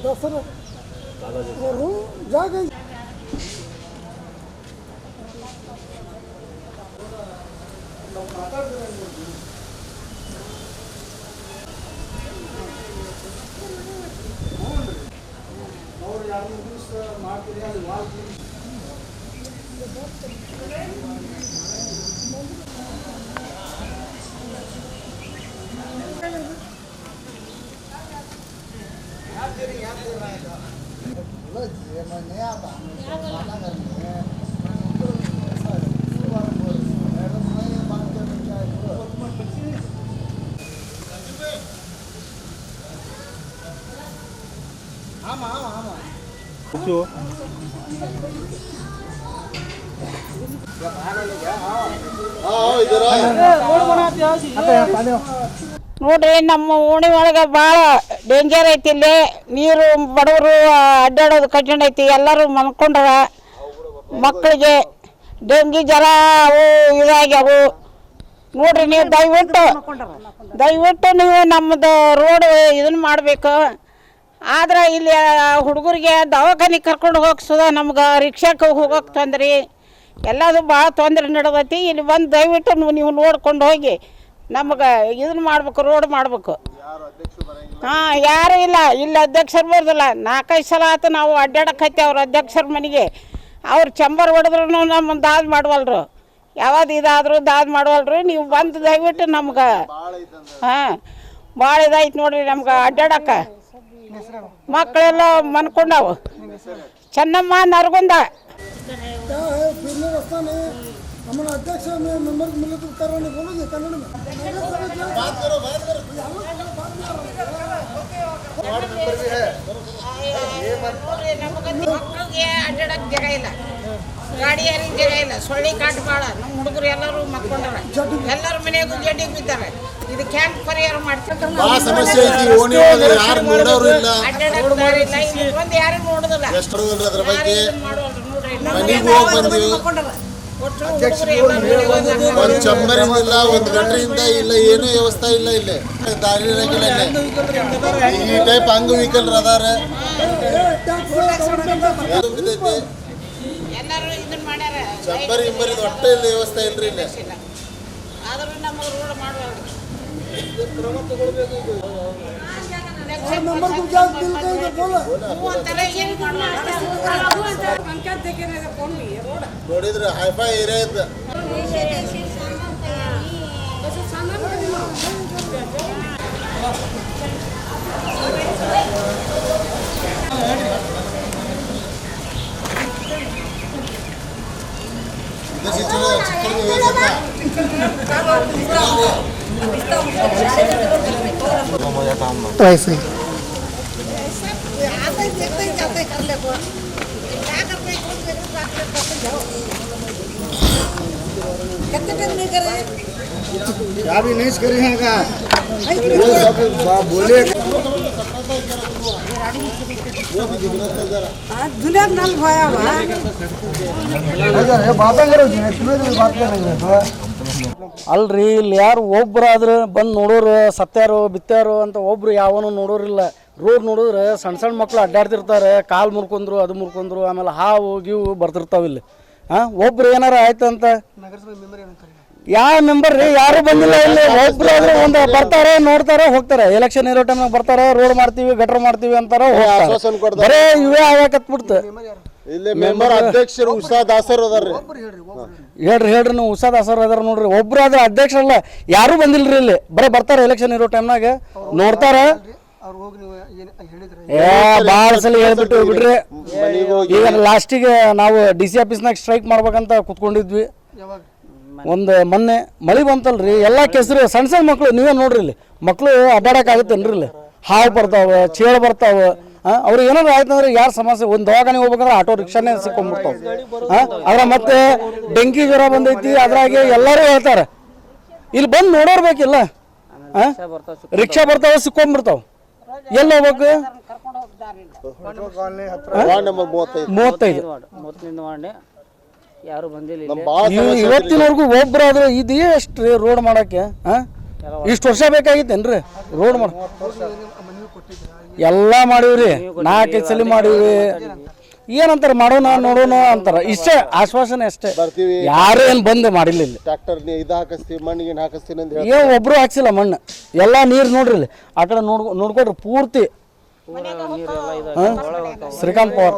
ದಸರಾ ಅವರು ಜಾಗ ಅವ್ರು ಯಾರು ದಿವಸ ಮಾಡ್ತೀರಿ ಅದು ನೋಡ್ರಿ ನಮ್ಮ ಓಣಿ ಒಳಗೆ ಭಾಳ ಡೇಂಜರ್ ಐತಿ. ಇಲ್ಲಿ ನೀರು ಬಡವರು ಅಡ್ಡಾಡೋದು ಕಠಿಣ ಐತಿ. ಎಲ್ಲರೂ ಮನ್ಕೊಂಡ್ರ ಮಕ್ಕಳಿಗೆ ಡೆಂಗಿ ಜ್ವರ ಅವು ಇದಾಗ್ಯಾವು. ನೋಡ್ರಿ ನೀವು ದಯವಿಟ್ಟು ನೀವು ನಮ್ಮದು ರೋಡ್ ಇದನ್ನ ಮಾಡಬೇಕು. ಆದ್ರೆ ಇಲ್ಲಿ ಹುಡುಗರಿಗೆ ದವಾಖಾನೆ ಕರ್ಕೊಂಡು ಹೋಗ್ಸೋದ ನಮ್ಗೆ ರಿಕ್ಷಾಕ್ಕೆ ಹೋಗೋಕೆ ತೊಂದ್ರೆ, ಎಲ್ಲದು ಭಾಳ ತೊಂದರೆ ನಡೆದೈತಿ. ಇಲ್ಲಿ ಬಂದು ದಯವಿಟ್ಟು ನೀವು ನೋಡ್ಕೊಂಡು ಹೋಗಿ ನಮಗೆ ಇದನ್ನ ಮಾಡ್ಬೇಕು, ರೋಡ್ ಮಾಡಬೇಕು. ಹಾಂ, ಯಾರೂ ಇಲ್ಲ ಇಲ್ಲಿ ಅಧ್ಯಕ್ಷರು ಬರ್ದಿಲ್ಲ. 4-5 ಸಲ ಆಯ್ತು ನಾವು ಅಡ್ಡಾಡಕತ್ತಿ ಅವ್ರ ಅಧ್ಯಕ್ಷರ ಮನೆಗೆ. ಅವ್ರು ಚಂಬರ್ ಹೊಡೆದ್ರು ನಮ್ಮ ದಾದ್ ಮಾಡವಲ್ರು, ಯಾವ್ದು ಇದಾದರೂ ದಾದ್ ಮಾಡವಲ್ರು. ನೀವು ಬಂದು ದಯವಿಟ್ಟು ನಮ್ಗೆ ಹಾಂ ಭಾಳ ಇದಾಯ್ತು ನೋಡ್ರಿ ನಮ್ಗೆ ಅಡ್ಡಾಡಕ್ಕೆ. ಮಕ್ಕಳೆಲ್ಲ ಮನ್ಕೊಂಡವು. ಚೆನ್ನಮ್ಮ ನರಗುಂದ हमारा अध्यक्ष मेंबर मिले तो कराने बोलोगे कन्नड़ में बात करो वार्ड मेंबर भी है ये ಮಕ್ಕಳಿಗೆ ಅಡ್ಡಾಡಕ್ಕೆ ಜಾಗ ಇಲ್ಲ, ಗಾಡಿ ಯಾರಿಗೆ ಜಾಗ ಇಲ್ಲ. ಸೊಳ್ಳೆ ಕಾಟ ಭಾಳ. ನಮ್ಮ ಹುಡುಗರು ಎಲ್ಲರೂ ಮಕ್ಕೊಂಡಾರ, ಎಲ್ಲರ ಮನೆಯಾಗೂ ಜಡ್ಡಿಗೆ ಬಿದ್ದಾರೆ. ಇದು ಕ್ಯಾಂಪ್ ಪರಿಹಾರ ಮಾಡ್ತಾರೆ. ಸಮಸ್ಯೆ ಐತಿ ಓಣಿ ಒಳಗೆ ಯಾರು ನೋಡೋರು ಇಲ್ಲ, ಅಡ್ಡಾಡಕ್ಕೆ ಇಲ್ಲ. ಇಲ್ಲಿ ಬಂದು ಯಾರು ನೋಡೋದಿಲ್ಲ, ಎಷ್ಟು ಅದ್ರ ಬಗ್ಗೆ ಮನೆಗೆ ಹೋಗಿ ಬಂದಿವಿ. ಒಂದು ಚಂಬರಿಂದ ಒಂದು ಗಟ್ರಿಂದ ಇಲ್ಲ, ಏನೂ ವ್ಯವಸ್ಥೆ ಇಲ್ಲ. ಇಲ್ಲಿ ದಾರಿ ಇರಂಗಿಲ್ಲ. ಈ ಟೈಪ್ ಅಂಗವಿಕಲರು ಅದಾರ. ಚಂಬರಿ ಇಂಬರಿ ಒಟ್ಟ ಇಲ್ಲ ವ್ಯವಸ್ಥೆ ಇಲ್ರಿ ಇಲ್ಲಿ. ನೋಡಿದ್ರೆ ಹೈಫೈ ಏರಿಯಾ ಇದ್ದ वैसे क्या भी नहीं करेगा बोले दुनिया नल भाया ಅಲ್ರಿ ಇಲ್ಲಿ ಯಾರು ಒಬ್ಬರಾದ್ರೆ ಬಂದು ನೋಡೋರು ಸತ್ಯಾರು ಬಿತ್ತಾರು ಅಂತ ಒಬ್ರು ಯಾವನು ನೋಡೋರಿಲ್ಲ. ರೋಡ್ ನೋಡಿದ್ರೆ ಸಣ್ಣ ಮಕ್ಕಳು ಅಡ್ಡಾಡ್ತಿರ್ತಾರೆ, ಕಾಲು ಮುರ್ಕೊಂಡ್ರು ಅದು ಮುರ್ಕೊಂಡ್ರು, ಆಮೇಲೆ ಹಾವು ಗೀವು ಬರ್ತಿರ್ತಾವ ಇಲ್ಲಿ. ಒಬ್ರು ಏನಾರ ಆಯ್ತು ಅಂತ ಯಾವ ಮೆಂಬರ್ ರೀ ಯಾರು ಬಂದಿಲ್ಲ ಇಲ್ಲಿ. ಒಬ್ರಾದ್ರೆ ಒಂದು ಬರ್ತಾರೆ, ನೋಡ್ತಾರೆ, ಹೋಗ್ತಾರೆ. ಎಲೆಕ್ಷನ್ ಇರೋ ಟೈಮ್ನಾಗ ಬರ್ತಾರೆ, ರೋಡ್ ಮಾಡ್ತೀವಿ ಗಟ್ರ ಮಾಡ್ತೀವಿ ಅಂತಾರ, ಬರೇ ಇವೇ ಆಗಾಕತ್ಬಿಡ್ತು. ಇಲ್ಲಿ ಮೆಂಬರ್ ಅಧ್ಯಕ್ಷರು ಉಷಾ ದಾಸರು ಅದಾರ್ರಿ. ಹೇಳ್ರಿ ನೀವು ಉಷಾ ದಾಸರು ಅದಾರ ನೋಡ್ರಿ. ಒಬ್ರು ಆದ್ರೆ ಅಧ್ಯಕ್ಷರಲ್ಲ, ಯಾರು ಬಂದಿಲ್ರಿ ಇಲ್ಲಿ. ಬರೇ ಬರ್ತಾರೆ ಎಲೆಕ್ಷನ್ ಇರೋ ಟೈಮ್ನಾಗ ನೋಡ್ತಾರ. ಭಾಳ ಸಲ ಹೇಳ್ಬಿಟ್ಟು ಬಿಡ್ರಿ. ಈಗ ಲಾಸ್ಟಿಗೆ ನಾವು DC ಆಫೀಸ್ನಾಗ ಸ್ಟ್ರೈಕ್ ಮಾಡ್ಬೇಕಂತ ಕುತ್ಕೊಂಡಿದ್ವಿ. ಒಂದು ಮೊನ್ನೆ ಮಳೆ ಬಂತಲ್ರಿ, ಎಲ್ಲ ಕೆಸರು. ಸಣ್ಣ ಮಕ್ಕಳು ನೀವೇ ನೋಡ್ರಿ ಇಲ್ಲಿ ಮಕ್ಕಳು ಅಡ್ಡಾಡಕ್ ಆಗುತ್ತೇನ್ರಿ ಇಲ್ಲಿ. ಹಾವು ಬರ್ತಾವ, ಚೇಳು ಬರ್ತಾವ. ಅವ್ರಿಗೆ ಏನಾದ್ರು ಆಯ್ತು ಅಂದ್ರೆ ಯಾರು ಸಮಸ್ಯೆ. ಒಂದು ದವಾಖಾನೆ ಹೋಗ್ಬೇಕಂದ್ರೆ ಆಟೋ ರಿಕ್ಷಾನೇ ಸಿಕ್ಕೊಂಡ್ಬಿಡ್ತಾವ. ಅದ್ರ ಮತ್ತೆ ಡೆಂಗಿ ಜ್ವರ ಬಂದೈತಿ ಅದ್ರಾಗೆ ಎಲ್ಲರೂ ಹೇಳ್ತಾರೆ. ಇಲ್ಲಿ ಬಂದು ನೋಡೋರ್ಬೇಕಿಲ್ಲ. ರಿಕ್ಷಾ ಬರ್ತಾವ, ಸಿಕ್ಕೊಂಡ್ಬಿಡ್ತಾವ. ಎಲ್ಲಿ ಹೋಗ್ಬೇಕು? 35 ಯಾರು ಬಂದಿಲ್ಲ ನಮ್ ಬಾಳ ಇವತ್ತಿನವರೆಗೂ ಒಬ್ರಾದ್ರು ಇದು ಎಷ್ಟು ರೋಡ್ ಮಾಡಕ್ಕೆ ಇಷ್ಟು ವರ್ಷ ಬೇಕಾಗಿತ್ತೇನ್ರಿ ರೋಡ್ ಮಾಡ ಎಲ್ಲ ಮಾಡಿವ್ರಿ 4-5 ಸಲ ಮಾಡಿವ್ರಿ ಏನಂತಾರ ಮಾಡೋಣ ನೋಡೋಣ ಅಂತಾರ ಇಷ್ಟೇ ಆಶ್ವಾಸನೆ ಅಷ್ಟೇ ಬರ್ತೀವಿ ಯಾರು ಏನ್ ಬಂದ್ ಮಾಡಿಲ್ಲ ಇಲ್ಲಿ ಟ್ರ್ಯಾಕ್ಟರ್ ಇದು ಹಾಕಿಸ್ತೀವಿ ಮಣ್ಣಿಗೆ ಹಾಕಿಸ್ತೀನಿ ಅಂತ ಏನ್ ಒಬ್ರು ಹಾಕ್ಸಿಲ್ಲ ಮಣ್ಣು ಎಲ್ಲಾ ನೀರ್ ನೋಡ್ರಿ ಇಲ್ಲಿ ಆ ಕಡೆ ನೋಡ್ಕೊಡ್ರಿ ಪೂರ್ತಿ ಶ್ರೀಕಾಂತ್ ಪವಾರ್